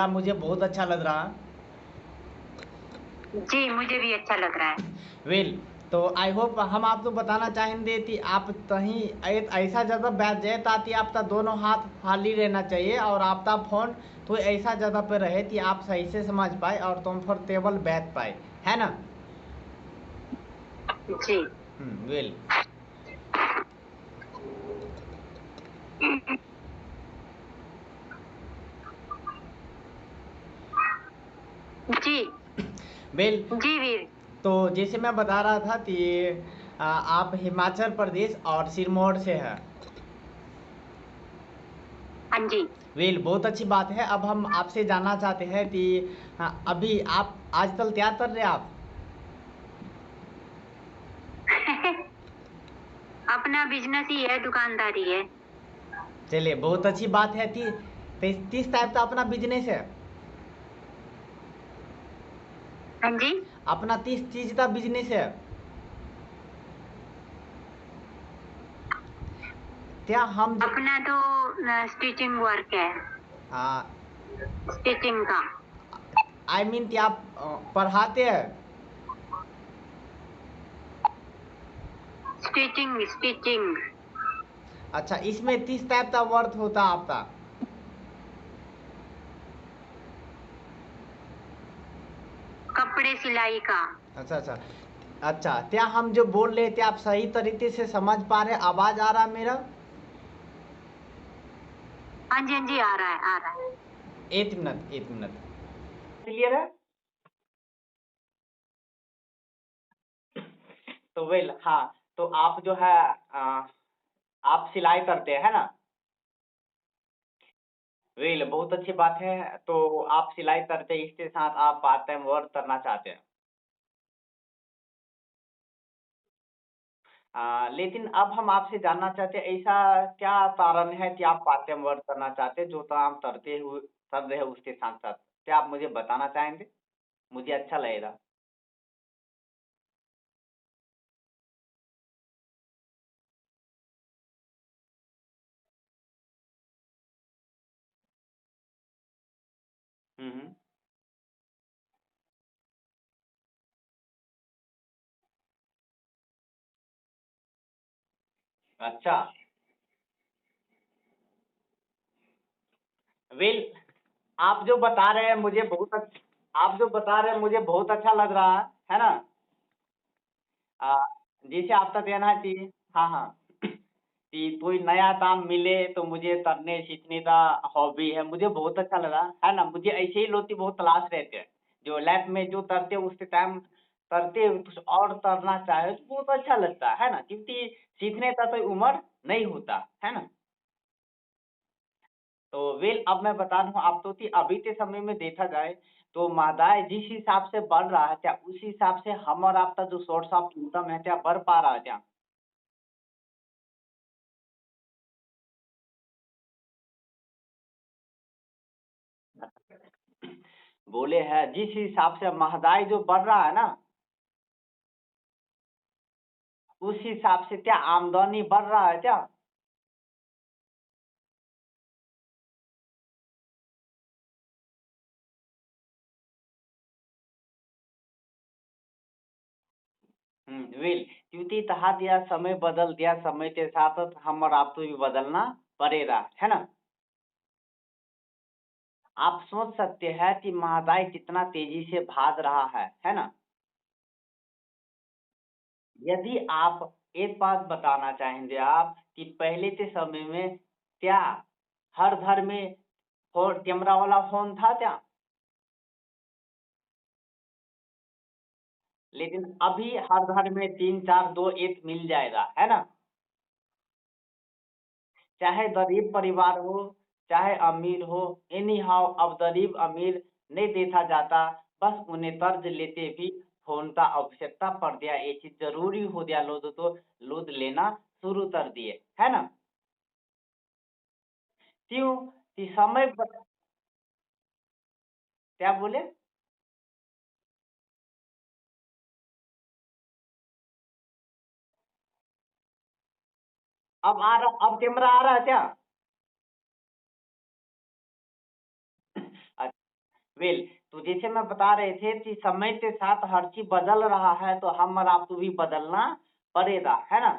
मिला, मुझे बहुत अच्छा लग रहा। जी मुझे भी अच्छा लग रहा है। वेल तो आई होप हम आपको बताना चाहेंगे कि आप कहीं ऐसा जगह बैठ जाए ताकि आपका दोनों हाथ खाली रहना चाहिए और आपका फोन तो ऐसा जगह पे रहे कि आप सही से समझ पाए और कंफर्टेबल बैठ पाए, है ना। जी वेल जी वेल जी वीर। तो जैसे मैं बता रहा था कि आप हिमाचल प्रदेश और सिरमौर से हैं। हाँ जी। वेल बहुत अच्छी बात है। अब हम आपसे जानना चाहते हैं कि अभी आप आजकल क्या कर रहे हैं आप। अपना बिजनेस ही है, दुकानदारी है। चलिए बहुत अच्छी बात है। किस टाइप का अपना बिजनेस है। हाँ जी। अपना किस चीज का बिजनेस है। क्या हम अपना तो स्टिचिंग वर्क है, स्टिचिंग का। आई मीन कि आप पढ़ाते हैं। Stitching stitching. अच्छा, इसमें किस टाइप का वर्क होता है आपका। कपड़े सिलाई का। अच्छा अच्छा अच्छा, क्या हम जो बोल रहे थे आप सही तरीके से समझ पा रहे हैं। आवाज आ रहा है मेरा। हाँ जी हाँ जी, आ रहा है आ रहा है। एक मिनट एक मिनट। क्लियर है। तो वेल हाँ, तो आप जो है आप सिलाई करते हैं, है ना। वेल बहुत अच्छी बात है। तो आप सिलाई करते हैं, इसके साथ आप पार्ट टाइम वर्क करना चाहते हैं। लेकिन अब हम आपसे जानना चाहते हैं ऐसा क्या कारण है कि आप पार्ट टाइम वर्क करना चाहते हैं, जो काम करते हुए कर रहे हैं उसके साथ साथ। क्या आप मुझे बताना चाहेंगे, मुझे अच्छा लगेगा। हम्म। अच्छा। वेल आप जो बता रहे हैं मुझे बहुत आप जो बता रहे हैं मुझे बहुत अच्छा लग रहा है ना। आ, जैसे आपका कहना है कि हाँ हाँ कि कोई नया काम मिले तो मुझे करने सीखने का हॉबी है, मुझे बहुत अच्छा लगा, है ना। मुझे ऐसे ही लोग बहुत तलाश रहते हैं जो लाइफ में जो करते उसके टाइम करते कुछ और करना चाहे तो बहुत अच्छा लगता है ना, क्योंकि सीखने का कोई उम्र नहीं होता, है ना। तो वेल अब मैं बता दूं आपको कि अभी के समय में देखा जाए तो महंगाई जिस हिसाब से बढ़ रहा है क्या उसी हिसाब से हम और आपका जो सोर्स ऑफ इनकम है क्या बढ़ पा रहा है क्या। बोले हैं जिस हिसाब से महंगाई जो बढ़ रहा है ना उस हिसाब से क्या आमदनी बढ़ रहा है क्या। वेल क्योंकि कहा दिया समय बदल दिया, समय के साथ साथ हम और आपको भी बदलना पड़ेगा, है ना। आप सोच सकते हैं कि महंगाई कितना तेजी से भाग रहा है ना। यदि आप एक बात बताना चाहेंगे आप कि पहले के समय में क्या हर घर में फोन कैमरा वाला फोन था क्या। लेकिन अभी हर घर में तीन चार दो एक मिल जाएगा, है ना। चाहे गरीब परिवार हो चाहे अमीर हो, एनी हाउ अब गरीब अमीर नहीं देखा जाता। बस उन्हें कर्ज लेते भी फोन का आवश्यकता पड़ गया, ये चीज जरूरी हो गया, लोग तो लोग लेना शुरू कर दिए, है ना। क्यों कि क्या बोले। अब कैमरा आ रहा है क्या। वेल, तो जैसे मैं बता रहे थे कि समय के साथ हर चीज बदल रहा है, तो हम और आपको भी बदलना पड़ेगा, है ना?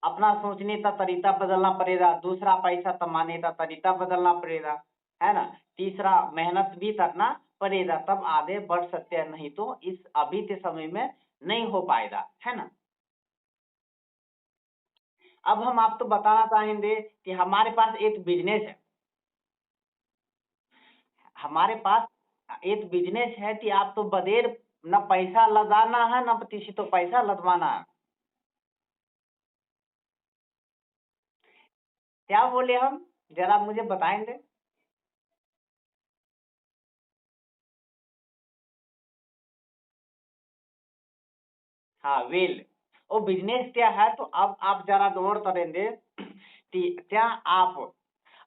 अपना सोचने का तरीका बदलना पड़ेगा, दूसरा पैसा कमाने का तरीका बदलना पड़ेगा, है ना? तीसरा मेहनत भी करना पड़ेगा, तब आगे बढ़ सकते हैं, नहीं तो इस अभी के समय में नहीं हो पाएगा, है ना? अब हम आपको बताना चाहेंगे कि हमारे पास एक बिज़नेस है। हमारे पास एक बिज़नेस है कि आप तो बगैर ना पैसा लगाना है, ना किसी तो पैसा लगवाना है। क्या बोले हम? ज़रा मुझे बताएँगे? हाँ, वेल वो बिज़नेस क्या है, तो अब आप ज़रा गौर करेंगे कि क्या आप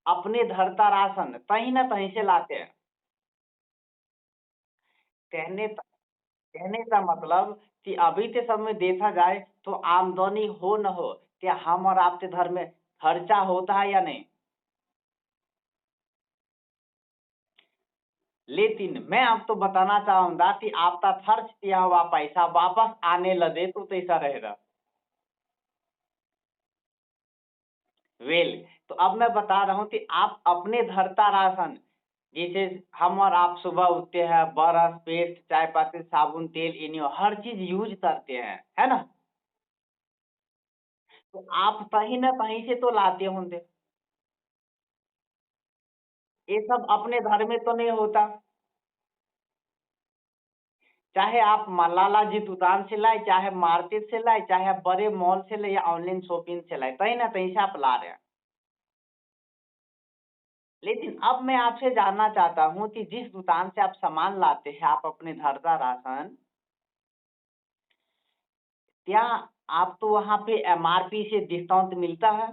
अपने घर का राशन कहीं न कहीं से लाते हैं। कहने क कहने का मतलब कि अभी के समय में देखा जाए तो आमदनी हो न हो, क्या हम और आपके घर में खर्चा होता है या नहीं? लेकिन मैं आपको बताना चाहूँगा कि आपका खर्च किया हुआ पैसा वापस आने लगे तो कैसा रहेगा? वेल, तो अब मैं बता रहा हूँ कि आप अपने घर का राशन, जैसे हम और आप सुबह उठते हैं, ब्रश, पेस्ट, चाय पत्ती, साबुन, तेल, इनो हर चीज़ यूज़ करते हैं, है ना? तो आप कहीं न कहीं से तो लाते होंगे। ये सब अपने घर में तो नहीं होता। चाहे आप मलाला जी दुकान से लाए, चाहे मार्केट से लाए, चाहे आप बड़े मॉल से लाए या ऑनलाइन शॉपिंग से लाए, कहीं न कहीं से आप ला रहे हैं। लेकिन अब मैं आपसे जानना चाहता हूँ कि जिस दुकान से आप सामान लाते हैं, आप अपने घर का राशन, क्या आपको वहाँ पे एमआरपी से डिस्काउंट मिलता है?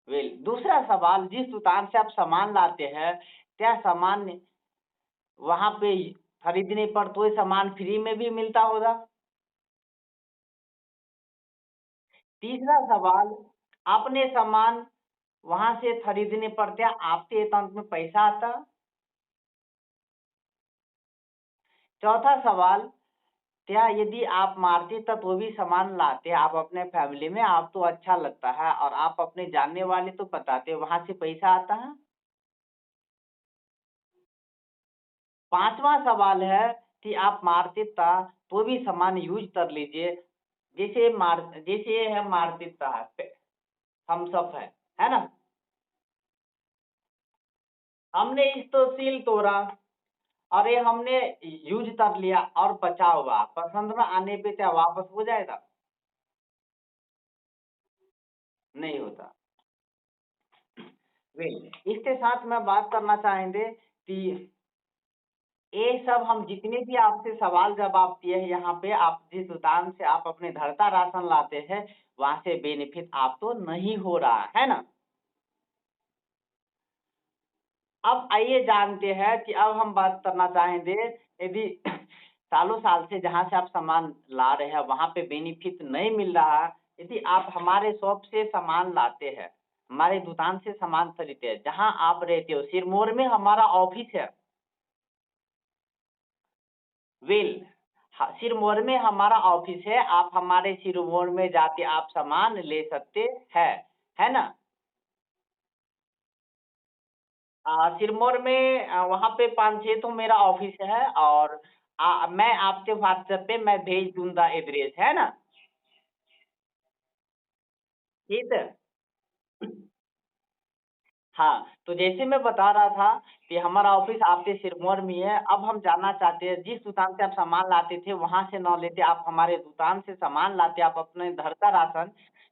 वेल, दूसरा सवाल, जिस दुकान से आप सामान लाते हैं, क्या सामान वहाँ पे खरीदने पर कोई सामान फ्री में भी मिलता होगा? तीसरा सवाल, आपने सामान वहाँ से खरीदने पर क्या आपके अकाउंट में पैसा आता? चौथा सवाल, क्या यदि आप मार्केट तक वो भी सामान लाते, आप अपने फैमिली में, आपको अच्छा लगता है और आप अपने जानने वाले को बताते, वहाँ से पैसा आता है? पाँचवाँ सवाल है कि आप मार्केट का कोई भी सामान यूज़ कर लीजिए, जैसे ये है मार्केट का थम्स अप है ना? हमने इसको सील तोड़ा और ये हमने यूज़ कर लिया और बचा हुआ, पसंद में आने पे क्या वापस हो जाएगा? नहीं होता। वेल, इसके साथ मैं बात करना चाहेंगे कि ये सब हम जितने भी आपसे सवाल जवाब दिए हैं यहाँ पे, आप जिस दुकान से आप अपने घर का राशन लाते हैं, वहाँ से बेनिफिट आपको नहीं हो रहा, है ना? अब आइए जानते हैं कि अब हम बात करना चाहेंगे, यदि सालों साल से जहाँ से आप सामान ला रहे हैं, वहाँ पे बेनिफिट नहीं मिल रहा है, यदि आप हमारे शॉप से सामान लाते हैं, हमारे दुकान से सामान खरीदते हैं, जहाँ आप रहते हो, सिरमौर में हमारा ऑफिस है। वेल, सिरमौर में हमारा ऑफिस है, आप हमारे सिरमौर में जाके आप सामान ले सकते हैं, है ना? सिरमौर में वहाँ पे 5-6 तो मेरा ऑफिस है और मैं आपके व्हाट्सएप पे मैं भेज दूँगा एड्रेस, है ना? ठीक है? हाँ, तो जैसे मैं बता रहा था कि हमारा ऑफिस आपके सिरमौर में है। अब हम जानना चाहते हैं, जिस दुकान से आप सामान लाते थे, वहाँ से ना लेते, आप हमारे दुकान से सामान लाते, आप अपने घर का राशन,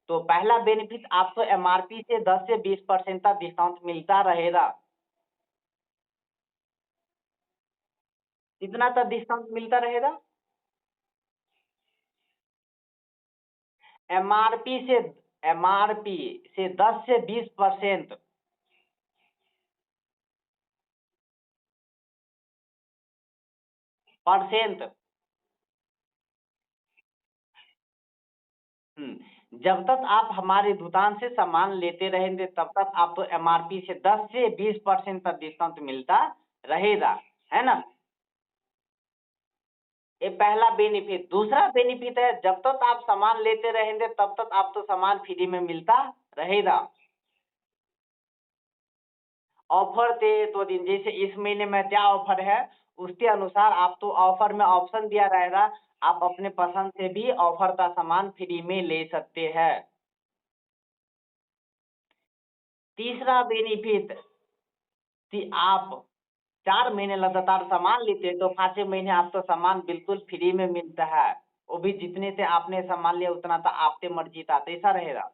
तो पहला बेनिफिट आपको एमआरपी से 10 से 20% का डिस्काउंट मिलता रहेगा। कितना का डिस्काउंट मिलता रहेगा? एमआरपी से एमआरपी से 10 से 20% परसेंट जब तक आप हमारे दुकान से सामान लेते रहेंगे तब तक आपको एमआरपी से 10 से 20% तक डिस्काउंट मिलता रहेगा, है ना। ये पहला बेनिफिट। दूसरा बेनिफिट है, जब तक आप सामान लेते रहेंगे तब तक आपको सामान फ्री में मिलता रहेगा। ऑफर थे तो दिन, जैसे इस महीने में क्या ऑफर है उसके अनुसार आपको ऑफर में ऑप्शन दिया रहेगा, आप अपने पसंद से भी ऑफर का सामान फ्री में ले सकते हैं। तीसरा बेनिफिट कि आप 4 महीने लगातार सामान लेते हैं तो 5वें महीने आपको सामान बिल्कुल फ्री में मिलता है। वो भी जितने से आपने सामान लिया उतना तो आपके मर्जी का, तो ऐसा रहेगा।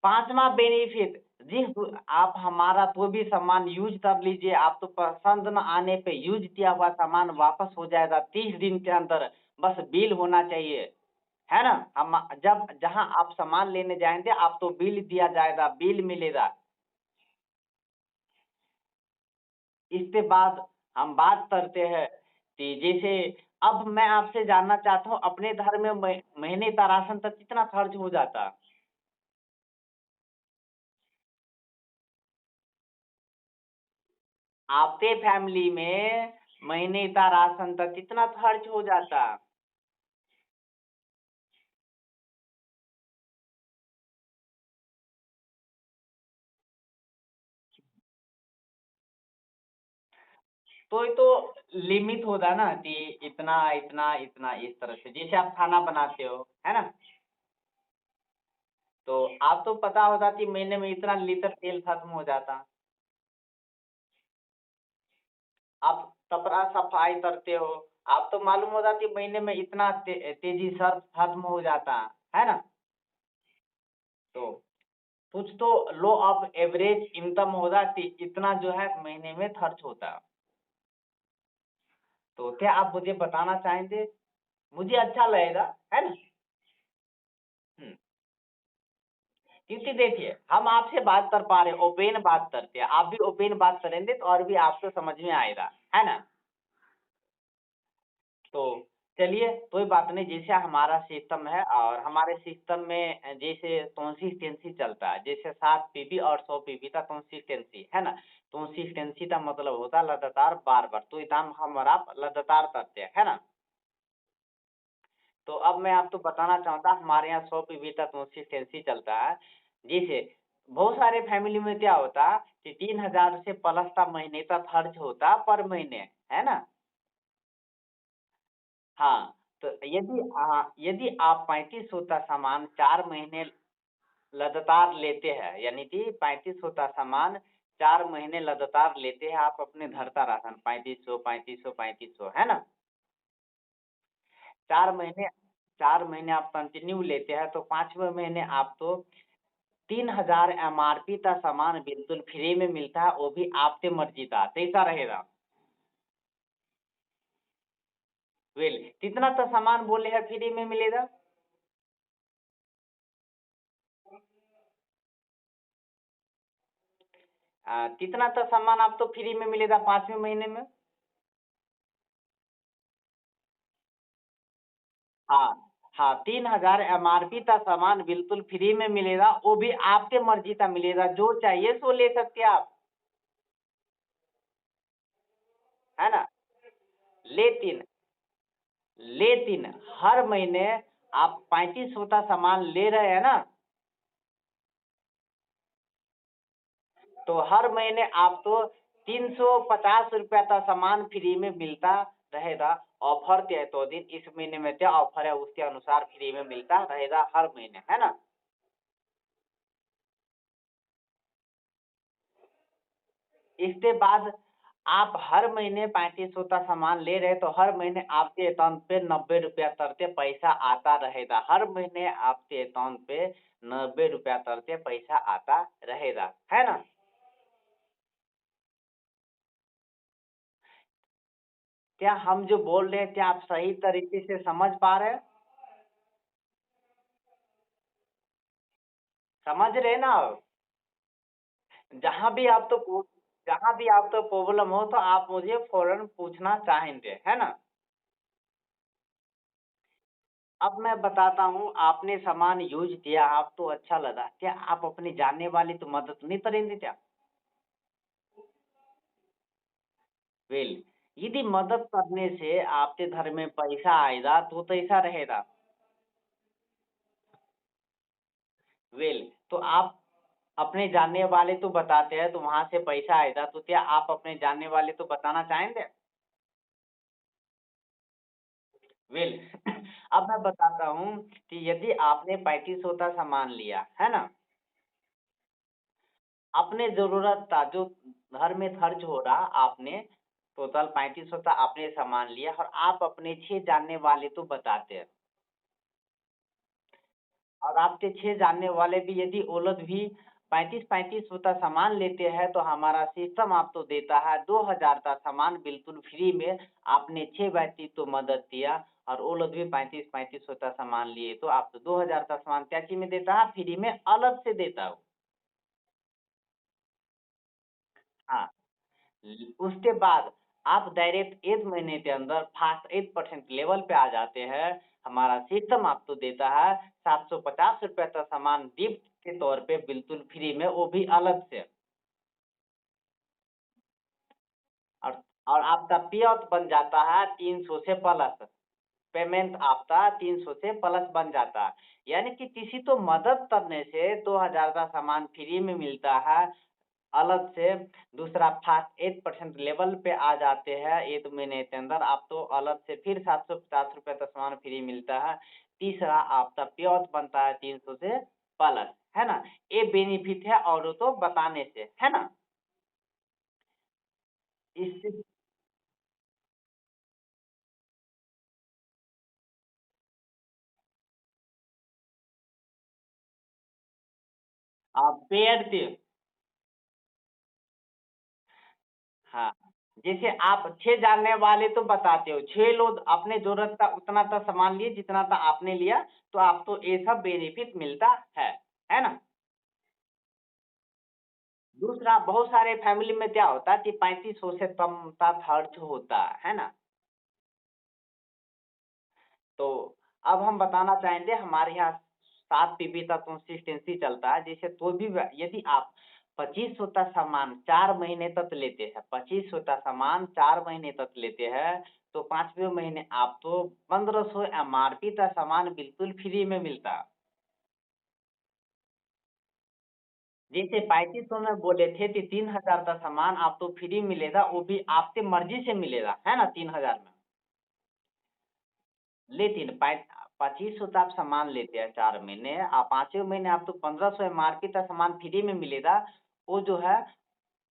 5वां बेनिफिट, जिस आप हमारा कोई भी सामान यूज कर लीजिए, आपको पसंद न आने पे यूज किया हुआ सामान वापस हो जाएगा 30 दिन के अंदर, बस बिल होना चाहिए, है ना। हम जब जहाँ आप सामान लेने जाएंगे आपको बिल दिया जाएगा, बिल मिलेगा। इसके बाद हम बात करते हैं कि जैसे अब मैं आपसे जानना चाहता हूँ, अपने घर में महीने का राशन तक कितना खर्च हो जाता? आपके फैमिली में महीने का राशन तक कितना खर्च हो जाता? तो ये तो लिमिट होता ना कि इतना इतना इतना, इस तरह से जैसे आप खाना बनाते हो, है ना। तो आप तो पता होता कि महीने में इतना लीटर तेल खत्म हो जाता। आप कपड़ा सफाई करते हो, आप तो मालूम होता कि महीने में इतना तेजी सर्फ खत्म हो जाता, है ना। तो कुछ तो लो ऑफ एवरेज इनकम होगा कि इतना जो है महीने में खर्च होता। तो क्या आप मुझे बताना चाहेंगे? मुझे अच्छा लगेगा, है ना। हम्म, क्योंकि देखिए हम आपसे बात कर पा रहे, ओपन बात करते हैं, आप भी ओपन बात करेंगे तो और भी आपको समझ में आएगा, है ना। तो चलिए कोई बात नहीं, जैसे हमारा सिस्टम है और हमारे सिस्टम में जैसे कंसिस्टेंसी चलता है, जैसे 7 पीबी और 100 पीबी का कंसिस्टेंसी, है ना। कंसिस्टेंसी का मतलब होता है लगातार बार बार, तो इतना हमारा लगातार करते हैं, है ना। तो अब मैं आपको बताना चाहता हमारे यहाँ 100 पीबी तक कंसिस्टेंसी चलता है। जैसे बहुत सारे फैमिली में क्या होता कि 3000 से प्लस का महीने का खर्च होता पर महीने, है ना। हाँ, तो यदि आप 3500 का सामान 4 महीने लगातार लेते हैं, यानी कि 3500 का सामान 4 महीने लगातार लेते हैं आप अपने घर का राशन, 3500 3500 3500, है ना। 4 महीने 4 महीने आप कंटिन्यू लेते हैं तो 5वें महीने आपको 3000 एमआरपी का सामान बिल्कुल फ्री में मिलता है, वो भी आपके मर्जी का, कैसा रहेगा? वेल कितना तो सामान बोले हैं फ्री में मिलेगा? कितना तो सामान आपको फ्री में मिलेगा 5वें महीने में? हाँ, हाँ, 3000 एमआरपी का सामान बिल्कुल फ्री में मिलेगा, वो भी आपके मर्जी का मिलेगा, जो चाहिए सो ले सकते हैं आप, है ना। लेकिन लेकिन हर महीने आप 3500 का सामान ले रहे हैं ना, तो हर महीने आपको 350 रुपया का सामान फ्री में मिलता रहेगा। ऑफर के तो दिन इस महीने में क्या ऑफर है उसके अनुसार फ्री में मिलता रहेगा हर महीने, है ना। इसके बाद आप हर महीने 3500 का सामान ले रहे तो हर महीने आपके अकाउंट पे 90 रुपया करके पैसा आता रहेगा, हर महीने आपके अकाउंट पे 90 रुपया करके पैसा आता रहेगा, है ना। क्या हम जो बोल रहे हैं क्या आप सही तरीके से समझ पा रहे हैं? समझ रहे हैं ना आप? जहाँ भी आप तो जहाँ भी आप तो प्रॉब्लम हो तो आप मुझे फौरन पूछना चाहेंगे, है ना। अब मैं बताता हूँ, आपने सामान यूज किया, आपको अच्छा लगा, क्या आप अपने जानने वाले तो मदद नहीं करेंगे क्या? वेल, यदि मदद करने से आपके घर में पैसा आएगा तो ऐसा रहेगा। वेल, तो आप अपने जानने वाले तो बताते हैं तो वहां से पैसा आएगा, तो क्या आप अपने जानने वाले तो बताना चाहेंगे? वेल, अब मैं बताता हूँ कि यदि आपने 3500 का सामान लिया है ना, अपने जरूरत था जो घर में खर्च हो रहा, आपने टोटल 3500 का आपने सामान लिया और आप अपने 6 जानने वाले तो बताते हैं, और आपके 6 जानने वाले भी यदि वो लोग भी 35-35 का सामान लेते हैं तो हमारा सिस्टम आपको देता है 2000 का सामान बिल्कुल फ्री में। आपने 6 व्यक्ति तो मदद किया और वो लोग भी 35-35 का सामान लिए, तो आपको 2000 का सामान क्या चीज में देता है? फ्री में अलग से देता है। हाँ, उसके बाद आप डायरेक्ट 1 महीने के अंदर फास्ट 8% लेवल पे आ जाते हैं। हमारा सिस्टम आपको देता है 750 रुपए का सामान गिफ्ट के तौर पे बिल्कुल फ्री में, वो भी अलग से। और और आपका पेआउट बन जाता है 300 से प्लस। पेमेंट आपका 300 से प्लस बन जाता है। यानी कि किसी को मदद करने से 2000 का सामान फ्री में मिलता है अलग से। दूसरा फास्ट 8% लेवल पे आ जाते हैं 1 महीने के अंदर, आप तो अलग से फिर 750 रुपए का सामान फ्री मिलता है। तीसरा आपका पेआउट बनता है 300 से प्लस, है ना? ये बेनिफिट है औरों को बताने से, है ना? इससे आप पेड थे। हाँ, जैसे आप 6 जानने वाले तो बताते हो, 6 लोग अपने ज़रूरत का उतना तो सामान लिए जितना था आपने लिया, तो आपको ये सब बेनिफिट मिलता है ना? दूसरा, बहुत सारे फैमिली में क्या होता है कि 3500 से कम का खर्च होता है ना? तो अब हम बताना चाहेंगे, हमारे यहाँ 7 पीबी का कंसिस्टेंसी चलता है। जैसे कोई भी यदि आप 2500 का सामान 4 महीने तक लेते हैं, 2500 का सामान 4 महीने तक लेते हैं, तो 5वें महीने आपको 1500 एमआरपी का सामान बिल्कुल फ्री में मिलता है। जैसे 3500 में बोले थे कि 3000 का सामान आपको फ्री मिलेगा, वो भी आपकी मर्जी से मिलेगा, है ना? 3000 में। लेकिन 2500 का आप सामान लेते हैं 4 महीने, 5वें महीने आपको 1500 एमआरपी का सामान फ्री में मिलेगा। वो जो है,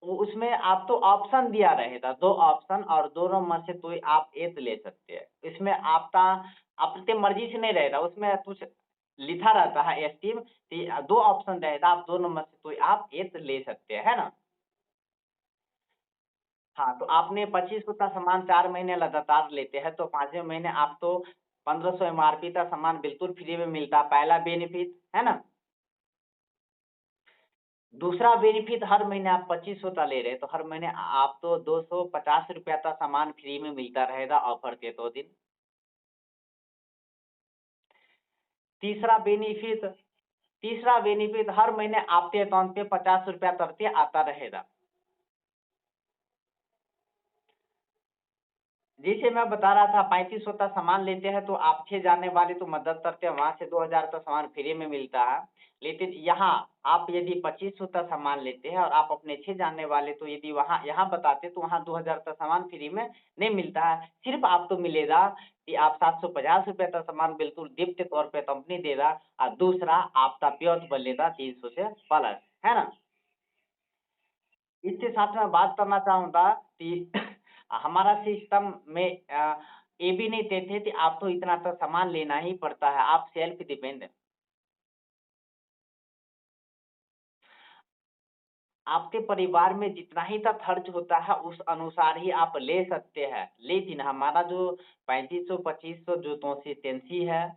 वो उसमें आपको ऑप्शन दिया रहेगा, 2 ऑप्शन, और दोनों में से कोई आप एक ले सकते हैं। इसमें आपका आपके मर्ज़ी से नहीं रहेगा, उसमें कुछ लिखा रहता है स्कीम कि 2 ऑप्शन रहेगा, आप दोनों में से कोई आप एक ले सकते हैं, है ना? हाँ, तो आपने 2500 का सामान 4 महीने लगातार लेते हैं, तो 5वें महीने आपको 1500 एमआरपी का सामान बिल्कुल फ्री में मिलता है, पहला बेनिफिट, है ना? दूसरा बेनिफिट, हर महीने आप 2500 का ले रहे हैं, तो हर महीने आपको 250 रुपया का सामान फ्री में मिलता रहेगा ऑफर के 2 दिन। तीसरा बेनिफिट तीसरा बेनिफिट, हर महीने आपके अकाउंट पे 50 रुपया करके आता रहेगा। जैसे मैं बता रहा था, 3500 का सामान लेते हैं तो आप 6 जानने वाले तो मदद करते हैं, वहाँ से 2000 का सामान फ्री में मिलता है। लेकिन यहाँ आप यदि 2500 का सामान लेते हैं और आप अपने 6 जानने वाले तो यदि वहाँ यहाँ बताते तो वहाँ 2000 का सामान फ्री में नहीं मिलता है। सिर्फ आपको मिलेगा कि आप 750 रुपए का सामान बिल्कुल गिफ्ट के तौर पे कंपनी देगा, और दूसरा आपका पेआउट बनेगा 300 से प्लस, है ना? इसके साथ मैं बात करना चाहूँगा कि हमारा सिस्टम में ये भी नहीं देते कि आपको इतना तो सामान लेना ही पड़ता है, आप सेल्फ डिपेंड। आपके परिवार में जितना ही तक खर्च होता है उस अनुसार ही आप ले सकते हैं। लेकिन हमारा जो 3500-2500 जो कंसिस्टेंसी है,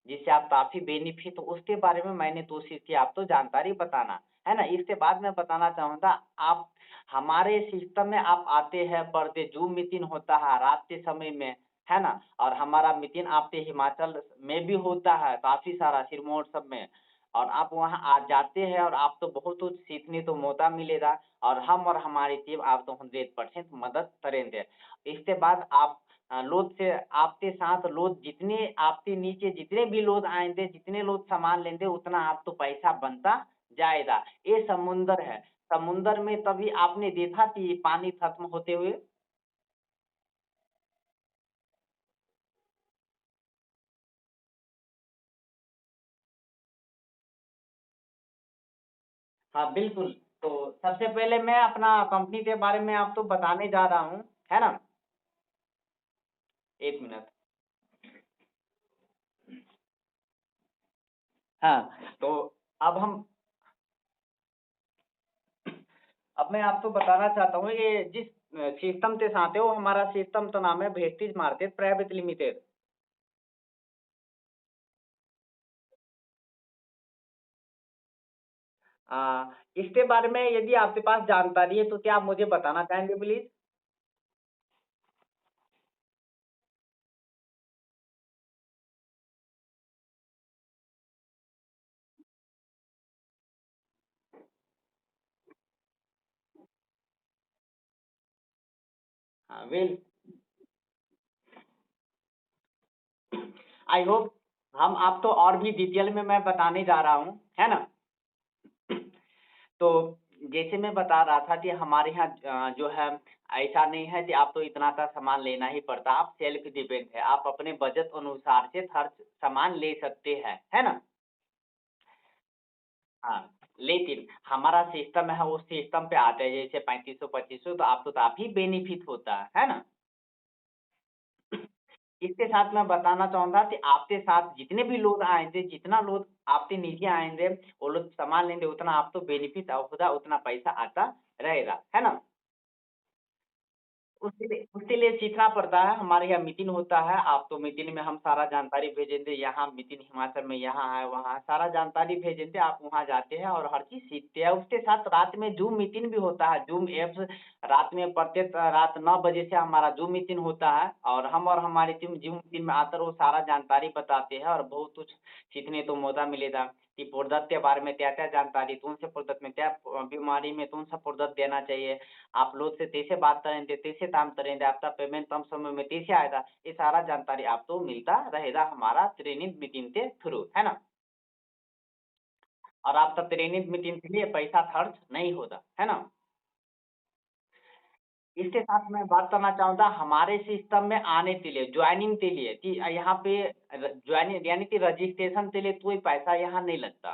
जिससे आप काफ़ी बेनिफिट, उसके बारे में मैंने कोशिश की आपको जानकारी बताना, है ना? इसके बाद मैं बताना चाहूँगा, आप हमारे सिस्टम में आप आते हैं, पर डे ज़ूम मीटिंग होता है रात के समय में। है ना। और हमारा मीटिंग आपके हिमाचल में भी होता है काफ़ी सारा सिरमौर सब में, और आप वहाँ आ जाते हैं और आप तो बहुत कुछ सीखने को मौका मिलेगा, और हम और हमारी टीम आप तो 100% मदद करेंगे। इसके बाद आप लोग से आपके साथ लोग जितने आपके नीचे जितने भी लोग आएँगे, जितने लोग सामान लेंगे उतना आपको पैसा बनता जाएगा। ये समुंदर है, समुंदर में कभी आपने देखा कि पानी खत्म होते हुए? हाँ, बिल्कुल। तो सबसे पहले मैं अपना कंपनी के बारे में आपको बताने जा रहा हूँ, है ना? 1 मिनट। हाँ, तो अब हम अब मैं आपको बताना चाहता हूँ ये जिस सिस्टम के साथ है वो हमारा सिस्टम का नाम है वेस्टेज मार्केट प्राइवेट लिमिटेड। इसके बारे में यदि आपके पास जानकारी है तो क्या आप मुझे बताना चाहेंगे प्लीज़? हाँ, वेल आई होप हम आपको और भी डिटेल में मैं बताने जा रहा हूँ, है ना? तो जैसे मैं बता रहा था कि हमारे यहाँ जो है ऐसा नहीं है कि आपको इतना का सामान लेना ही पड़ता, आप सेल्फ डिपेंड है, आप अपने बजट अनुसार से हर सामान ले सकते हैं, है ना? हाँ, लेकिन हमारा सिस्टम है उस सिस्टम पे आते हैं जैसे 3500 तो आपको काफ़ी बेनिफिट होता है ना? इसके साथ मैं बताना चाहूँगा कि आपके साथ जितने भी लोग आएँगे, जितना लोग आपके नीचे आएँगे, वो लोग सामान लेंगे उतना आपको बेनिफिट होगा, उतना पैसा आता रहेगा, है ना? उसके लिए सीखना पड़ता है, हमारे यहाँ मीटिंग होता है, आप तो मीटिंग में हम सारा जानकारी भेजेंगे, यहाँ मीटिंग हिमाचल में यहाँ है, वहाँ है, सारा जानकारी भेजेंगे, आप वहाँ जाते हैं और हर चीज़ सीखते हैं। उसके साथ रात में ज़ूम मीटिंग भी होता है, ज़ूम ऐप्स रात में प्रत्येक रात 9 बजे से हमारा ज़ूम मीटिंग होता है और हम और हमारी टीम ज़ूम मीटिंग में आकर वो सारा जानकारी बताते हैं और बहुत कुछ सीखने को मौका मिलेगा कि प्रोडक्ट के बारे में क्या-क्या जानकारी, कौन-से प्रोडक्ट में क्या बीमारी में कौन-सा प्रोडक्ट देना चाहिए, आप लोग से कैसे बात करेंगे, कैसे काम करेंगे, आपका पेमेंट कम समय में कैसे आएगा, ये सारा जानकारी आपको मिलता रहेगा हमारा ट्रेनिंग मीटिंग के थ्रू, है ना? और आपका ट्रेनिंग मीटिंग के लिए पैसा खर्च नहीं होता, है ना? इसके साथ मैं बात करना चाहूँगा हमारे सिस्टम में आने के लिए, जॉइनिंग के लिए कि यहाँ पे जॉइनिंग यानी कि रजिस्ट्रेशन के लिए कोई पैसा यहाँ नहीं लगता।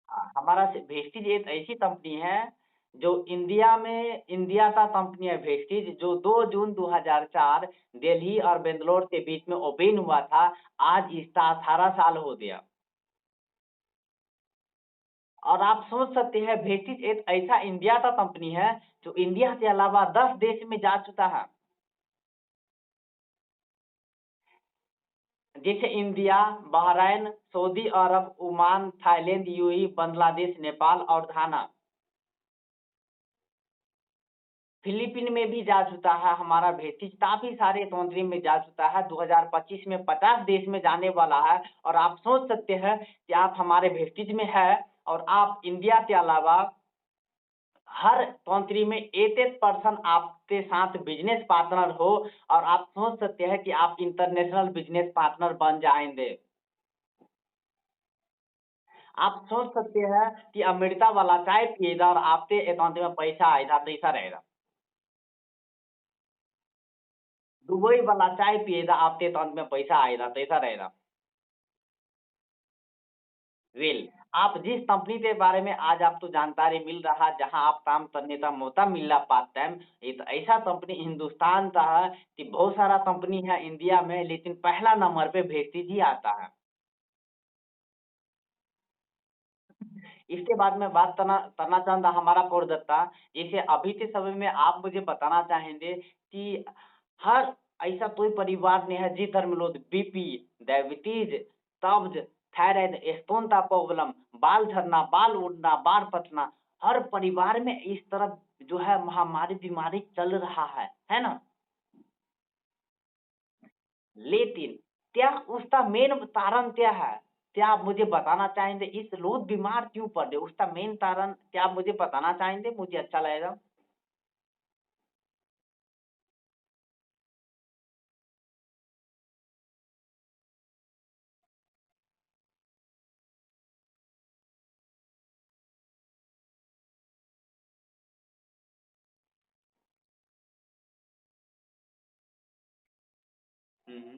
हाँ, हमारा वेस्टीज एक ऐसी कंपनी है जो इंडिया का कंपनी है वेस्टीज जो 2 जून 2004 दिल्ली और बेंगलोर के बीच में ओपन हुआ था। आज इसका 18 साल हो गया। और आप सोच सकते हैं वेस्टीज एक ऐसा इंडिया का कंपनी है जो इंडिया के अलावा 10 देश में जा चुका है। जैसे India, Bahrain, Saudi Arab, Oman, Thailand, UAE, Bangladesh, Nepal और घाना। फिलीपीन में भी जा चुका है हमारा भेस्टीज, काफ़ी सारे कंट्री में जा चुका है, 2025 में 50 देश में जाने वाला है और आप सोच सकते हैं कि आप हमारे भेस्टीज में हैं और आप इंडिया के अलावा हर कंट्री में 1-1 पर्सन आपके साथ बिज़नेस पार्टनर हो और आप सोच सकते हैं कि आप इंटरनेशनल बिज़नेस पार्टनर बन जाएँगे। आप सोच सकते हैं कि अमेरिका वाला चाय पिएगा और आपके अकाउंट में पैसा आएगा, कैसा रहेगा? दुबई वाला चाय पिएगा, आपके अकाउंट में पैसा आएगा, कैसा रहेगा? वेल आप जिस कंपनी के बारे में आज आपको जानकारी मिल रहा, जहाँ आप काम करने का मौका मिल रहा पार्ट टाइम, एक ऐसा कंपनी हिंदुस्तान का है कि बहुत सारा कंपनी है इंडिया में, लेकिन पहला नंबर पे वेस्टीज ही आता है। इसके बाद मैं बात करना करना चाहूँगा हमारा प्रोडक्ट का। जैसे अभी के समय में आप मुझे बताना चाहेंगे कि हर ऐसा कोई परिवार नहीं है जिस घर में लोग बीपी, डायबिटीज़, कब्ज़, थायराइड, स्टोन का प्रॉब्लम, बाल झड़ना, बाल उड़ना, बाल पकना, हर परिवार में इस तरह जो है महामारी बीमारी चल रहा है ना। लेकिन क्या उसका मेन कारण क्या है? क्या आप मुझे बताना चाहेंगे इस लोग बीमार क्यों पड़ रहे? उसका मेन कारण क्या आप मुझे बताना चाहेंगे? मुझे अच्छा लगेगा। हम्म।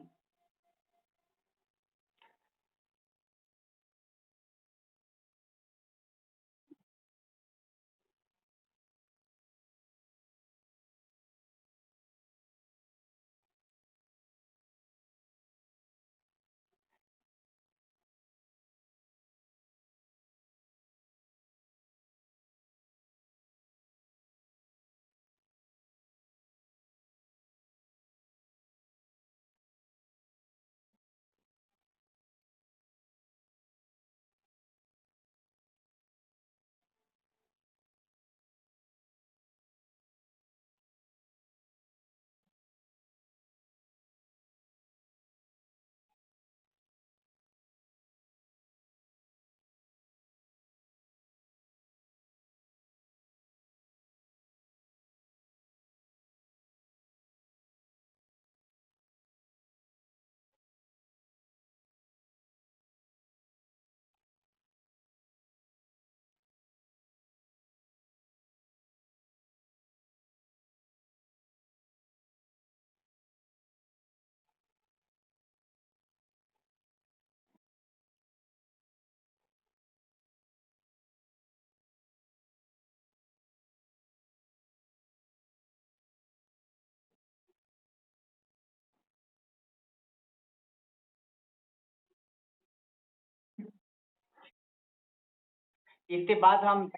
इसके बाद हम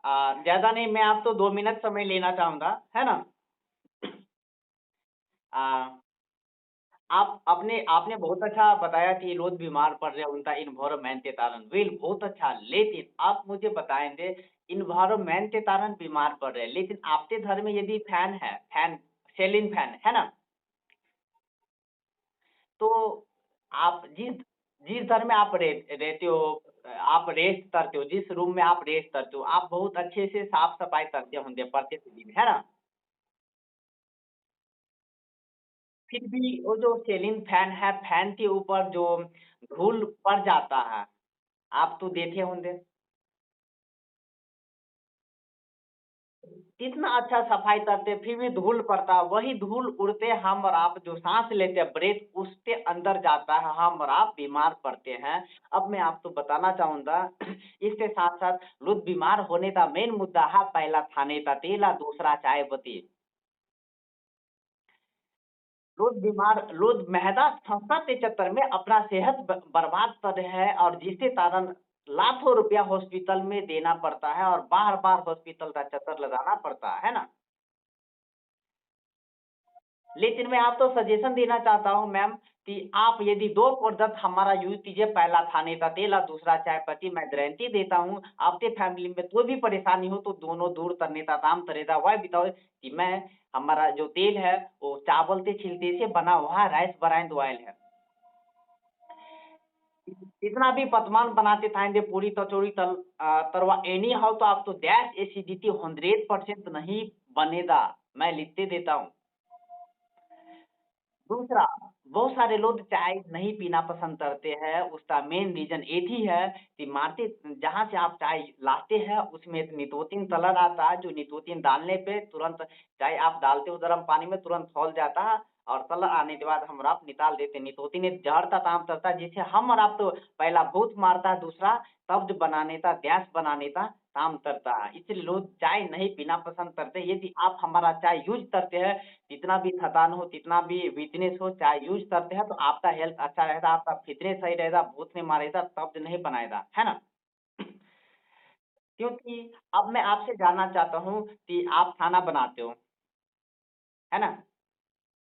ज्यादा नहीं, मैं आपको 2 मिनट समय लेना चाहूंगा, है ना। आ, आप अपने आपने बहुत अच्छा बताया कि लोग बीमार पड़ रहे हैं उनका इन्वायरमेंट के कारण, वेल बहुत अच्छा। लेकिन आप मुझे बताएंगे इन्वायरमेंट के कारण बीमार पड़ रहे हैं, लेकिन आपके घर में यदि फैन है, फैन सीलिंग फैन है ना, तो आप जिस जिस घर में आप रहते हो, आप रेस्ट करते हो, जिस रूम में आप रेस्ट करते हो, आप बहुत अच्छे से साफ सफाई करते होंगे प्रत्येक दिन, है ना। फिर भी वो जो सीलिंग फैन है, फैन के ऊपर जो धूल पड़ जाता है, आप तो देखे होंगे। कितना अच्छा सफाई करते, फिर भी धूल पड़ता, वही धूल उड़ते हम और आप जो सांस लेते हैं, ब्रेथ उसके अंदर जाता है, हम और आप बीमार पड़ते हैं। अब मैं आपको बताना चाहूंगा इसके साथ साथ लोग बीमार होने का मेन मुद्दा है, पहला खाने का तेल, दूसरा चाय पत्ती। लोग मैदा संस्था के चक्कर में अपना सेहत बर्बाद कर रहे हैं, और जिसके कारण लाखों रुपया हॉस्पिटल में देना पड़ता है और बार बार हॉस्पिटल का चक्कर लगाना पड़ता है ना। लेकिन मैं आपको सजेशन देना चाहता हूँ मैम, कि आप यदि 2 प्रोडक्ट हमारा यूज कीजिए, पहला खाने का तेल और दूसरा चाय पत्ती, मैं गारंटी देता हूँ आपके फैमिली में कोई भी परेशानी हो तो दोनों दूर करने का काम करेगा। वह बताओ कि मैं, हमारा जो तेल है वो चावल के छिलके से बना हुआ है, राइस ब्रांड ऑयल है। इतना भी पकवान बनाते खाएंगे, पूरी कचौड़ी तरवा एनी हाउ, तो आप तो गैस एसिडिटी 100% नहीं बनेगा, मैं लिखते देता हूँ। दूसरा, बहुत सारे लोग चाय नहीं पीना पसंद करते हैं, उसका मेन रीजन एक ही है कि मार्केट जहाँ से आप चाय लाते हैं उसमें एक निकोटीन कलर आता है, जो निकोटीन डालने पे तुरंत चाय आप डालते हो गर्म पानी में, तुरंत खौल जाता है, और कलर आने के बाद हम और आप निकाल देते हैं। निकोटीन एक जहर का काम करता है, जिससे हम और आप तो पहला भूत मारता है, दूसरा कब्ज बनाने का, गैस बनाने का काम करता है। इसलिए लोग चाय नहीं पीना पसंद करते। यदि आप हमारा चाय यूज करते हैं, जितना भी थकान हो, कितना भी वीकनेस हो, चाहे यूज़ करते हैं तो आपका हेल्थ अच्छा रहेगा, आपका फिटनेस सही रहेगा, भूत नहीं मारेगा, कब्ज़ नहीं बनाएगा, है ना? क्योंकि अब मैं आपसे जानना चाहता हूँ कि आप खाना बनाते हो, है ना?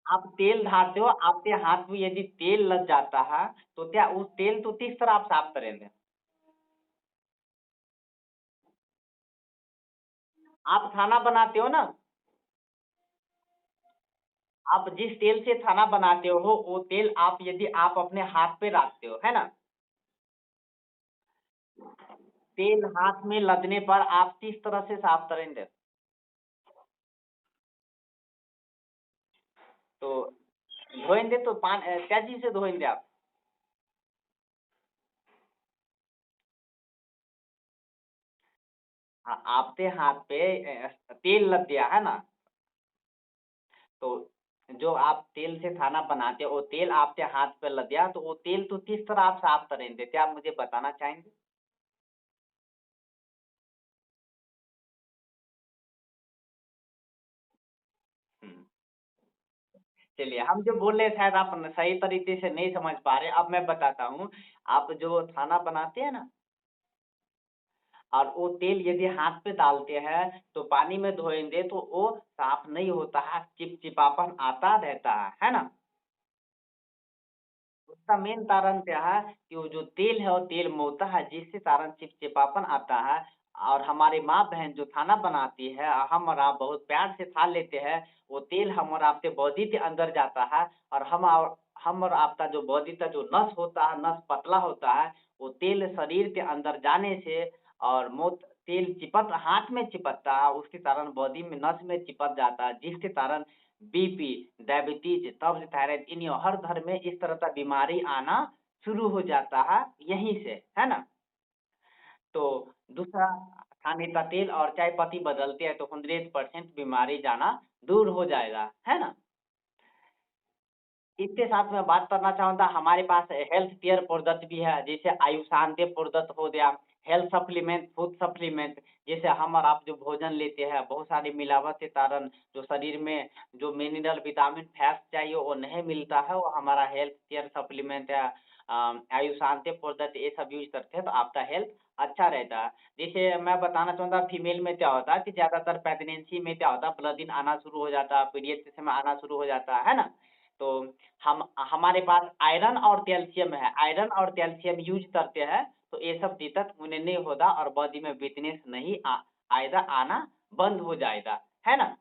आप तेल ढालते हो, आपके हाथ में यदि तेल लग जाता है, तो क्या उस तेल को किस तरह आप साफ करेंगे? आप खाना बनाते हो ना, आप जिस तेल से खाना बनाते हो वो तेल आप यदि आप अपने हाथ पे रखते हो, है ना? तेल हाथ में लगने पर आप किस तरह से साफ करेंगे? तो धोएंगे तो क्या चीज़ से धोएंगे आप? हाँ, आपके हाथ पे तेल लग गया है ना, तो जो आप तेल से खाना बनाते हो वो तेल आपके हाथ पे लग गया, तो वो तेल तो किस तरह आप साफ करेंगे? क्या आप मुझे बताना चाहेंगे? हुँ। चलिए, हम जो बोल रहे हैं शायद आप न सही तरीके से नहीं समझ पा रहे, अब मैं बताता हूँ। आप जो खाना बनाते हैं ना और वो तेल यदि हाथ पे डालते हैं, तो पानी में धोएँगे तो वो साफ नहीं होता है, चिपचिपापन आता रहता है ना? उसका मेन कारण क्या है कि वो जो तेल है, वो तेल में होता है जिसके कारण चिपचिपापन आता है और हमारी माँ-बहन जो खाना बनाती है, हम और आप बहुत प्यार से खा लेते हैं, वो तेल हम और आपके बॉडी के अंदर जाता है और हम और आपका जो बॉडी का जो नस होता है, नस पतला होता है, वो तेल शरीर के अंदर जाने से और तेल चिपक हाथ में चिपकता है, उसके कारण बॉडी में नस में चिपक जाता है, जिसके कारण बीपी, डायबिटीज, कब्ज़, थायराइड इन हर घर में इस तरह का बीमारी आना शुरू हो जाता है यहीं से, है ना? तो दूसरा खाने का तेल और चाय पत्ती बदलते हैं तो 100% बीमारी जाना दूर हो जाएगा, है ना? इसके साथ मैं बात करना चाहूँगा हमारे पास हेल्थ केयर प्रोडक्ट भी है, जैसे आयुष्मान के प्रोडक्ट हो गया, हेल्थ सप्लीमेंट, फूड सप्लीमेंट, जैसे हम और आप जो भोजन लेते हैं, बहुत सारी मिलावट के कारण जो शरीर में जो मिनरल, विटामिन, फैट्स चाहिए वो नहीं मिलता है, वो हमारा हेल्थ केयर सप्लीमेंट है। आयुष्मान के प्रोडक्ट ये सब यूज़ करते हैं तो आपका हेल्थ अच्छा रहता है। जैसे मैं बताना चाहूँगा फीमेल में क्या होता है कि ज़्यादातर प्रेगनेंसी में क्या होता है ब्लड इन आना शुरू हो जाता है, पीरियड के समय आना शुरू हो जाता है ना? तो हमारे पास आयरन और कैल्शियम है, आयरन और कैल्शियम यूज़ करते हैं, तो ये सब दिक्कत उन्हें नहीं होगा और बॉडी में वीकनेस नहीं आएगा, आना बंद हो जाएगा, है ना?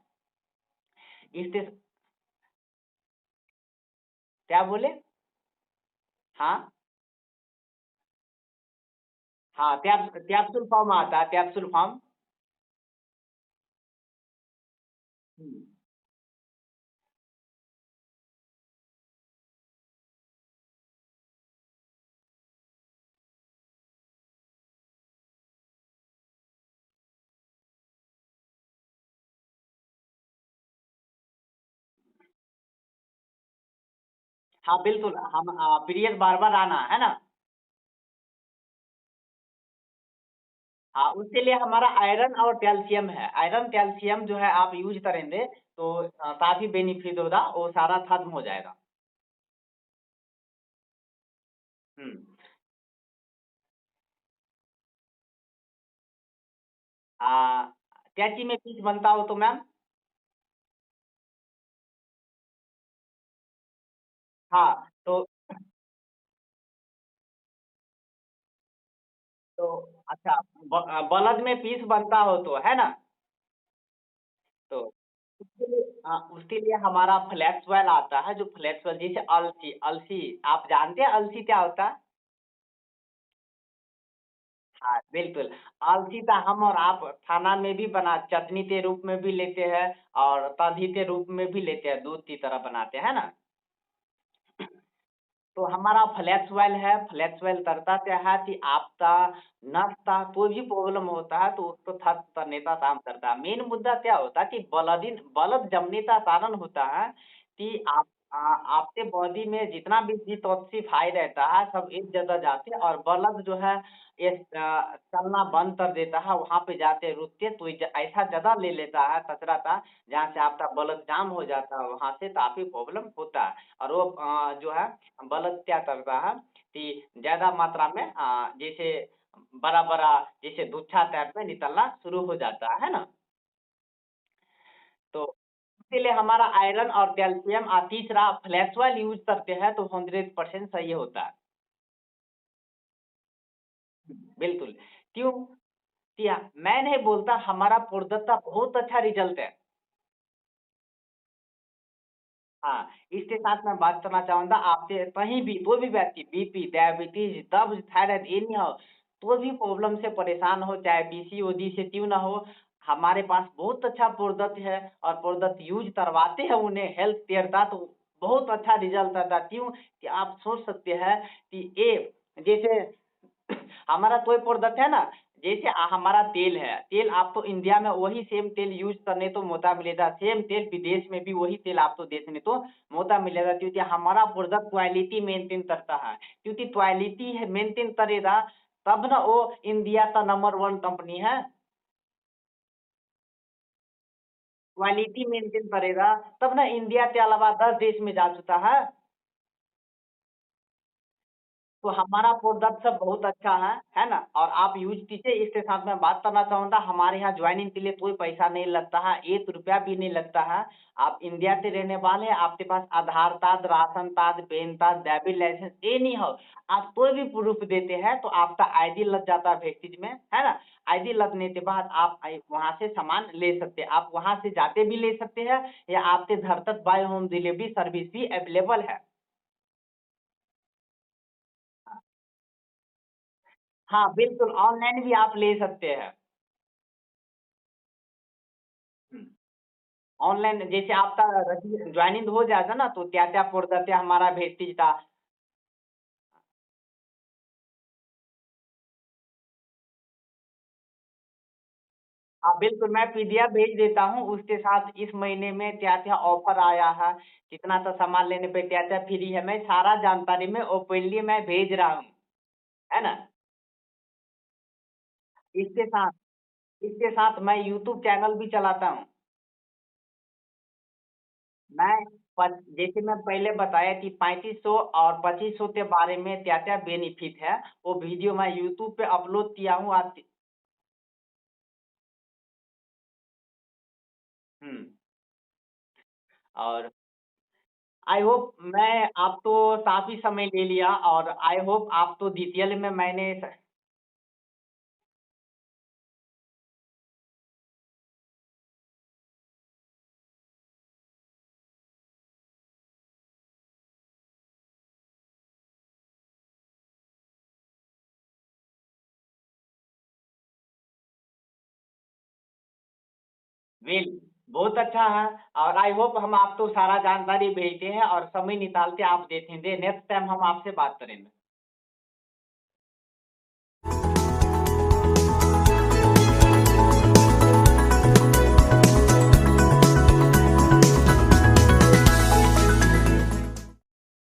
इससे क्या बोले? हाँ, हाँ, कैप्सूल फॉर्म आता है, कैप्सूल फॉर्म। हुँ। हाँ, बिल्कुल, हम पीरियड बार-बार आना, है ना? हाँ, उसके लिए हमारा आयरन और कैल्शियम है। आयरन, कैल्शियम जो है आप यूज़ करेंगे तो काफ़ी बेनिफिट होगा, वो सारा खत्म हो जाएगा। हुँ। अ, कैंची में पीस बनता हो तो मैम? हाँ, तो अच्छा बलद में पीस बनता हो तो, है ना? तो उसके लिए हमारा फ्लैक्स ऑयल आता है, जो फ्लैक्स ऑयल जैसे अलसी अलसी आप जानते हैं अलसी क्या होता है? हाँ, बिल्कुल। अलसी का हम और आप खाना में भी बना चटनी के रूप में भी लेते हैं और कढ़ी के रूप में भी लेते हैं, दूध की तरह बनाते हैं ना? तो हमारा फ्लैक्स ऑयल है, फ्लैक्स ऑयल करता क्या है कि आपका नस का कोई भी प्रॉब्लम होता है तो उसको ठप करने का काम करता है। मेन मुद्दा क्या होता है कि बलद जमने का कारण होता है कि आपके बॉडी में जितना भी डिटॉक्सिफ़ाई रहता है सब एक जगह जाके और बलद जो है चलना बंद कर देता है, वहाँ पे जाके रुक के तो ऐसा जगह ले लेता है कचरा का जहाँ से आपका ब्लड जाम हो जाता है, वहाँ से काफ़ी प्रॉब्लम होता है। और वो जो है बल्ब क्या करता है कि ज़्यादा मात्रा में जैसे बड़ा-बड़ा जैसे गुच्छा टाइप में निकलना शुरू हो जाता है ना? तो इसीलिए हमारा आयरन और कैल्शियम तीसरा फ्लैक्स ऑयल यूज़ करते हैं तो 100% सही होता है। बिल्कुल, क्यों? मैं नहीं बोलता, हमारा प्रोडक्ट का बहुत अच्छा रिजल्ट है। हाँ, इसके साथ मैं बात करना चाहूँगा आपसे, कहीं भी कोई भी व्यक्ति बीपी, डायबिटीज़, कब्ज़, थायराइड एनी हो, कोई भी प्रॉब्लम से परेशान हो, चाहे पीसीओडी से क्यों ना हो, हमारे पास बहुत अच्छा प्रोडक्ट है और प्रोडक्ट यूज़ करवाते हैं उन्हें हेल्थ केयर का तो बहुत अच्छा रिज़ल्ट आता है। क्यों? कि आप सोच सकते हैं कि ये जैसे हमारा कोई प्रोडक्ट है ना, जैसे हमारा तेल है, तेल आपको इंडिया में वही सेम तेल यूज़ करने तो मौका मिलेगा, सेम तेल विदेश में भी वही तेल आपको देखने तो मौका मिलेगा क्योंकि हमारा प्रोडक्ट क्वालिटी मेंटेन करता है। क्योंकि क्वालिटी है मेंटेन करेगा, तब ना वो इंडिया का नंबर 1 कंपनी है। क्वालिटी मेंटेन करेगा, तब ना इंडिया के अलावा 10 देश में जा चुका है। तो हमारा प्रोडक्ट सब बहुत अच्छा है ना? और आप यूज़ कीजिए, इसके साथ मैं बात करना चाहूँगा, हमारे यहाँ जॉइनिंग के लिए कोई पैसा नहीं लगता है, ₹1 भी नहीं लगता है। आप इंडिया के रहने वाले हैं, आपके पास Aadhaar card, ration card, PAN card, driving licence any हो, आप कोई भी प्रूफ़ देते हैं, तो आपका आईडी लग जाता है वेस्टेज में, है ना? आईडी लगने के बाद आप वहाँ से सामान ले सकते हैं। आप वहाँ से जाके भी ले सकते हैं या आपके घर तक बाय होम डिलीवरी सर्विस भी अवेलेबल है। हाँ, बिल्कुल ऑनलाइन भी आप ले सकते हैं। हुँ, ऑनलाइन जैसे आपका जॉइनिंग हो जाएगा ना, तो क्या-क्या प्रोडक्ट है हमारा वेस्टीज का। हाँ, बिल्कुल मैं पीडीएफ भेज देता हूँ, उसके साथ इस महीने में क्या-क्या ऑफ़र आया है, कितना का सामान लेने पे क्या-क्या फ्री है, मैं सारा जानकारी में ओपनली मैं भेज रहा हूँ, है ना? इसके साथ इसके साथ मैं यूट्यूब चैनल भी चलाता हूँ। मैं जैसे मैं पहले बताया कि 3500 और 2500 के बारे में क्या-क्या बेनिफिट है, वो वीडियो मैं यूट्यूब पे अपलोड किया हूँ आप हुँ, और आई होप मैं आप तो काफ़ी समय ले लिया और आई होप आप तो डिटेल में मैंने स वेल बहुत अच्छा है और आई होप हम आपको सारा जानकारी भेजते हैं और समय निकाल के आप देखेंगे, नेक्स्ट टाइम हम आपसे बात करेंगे।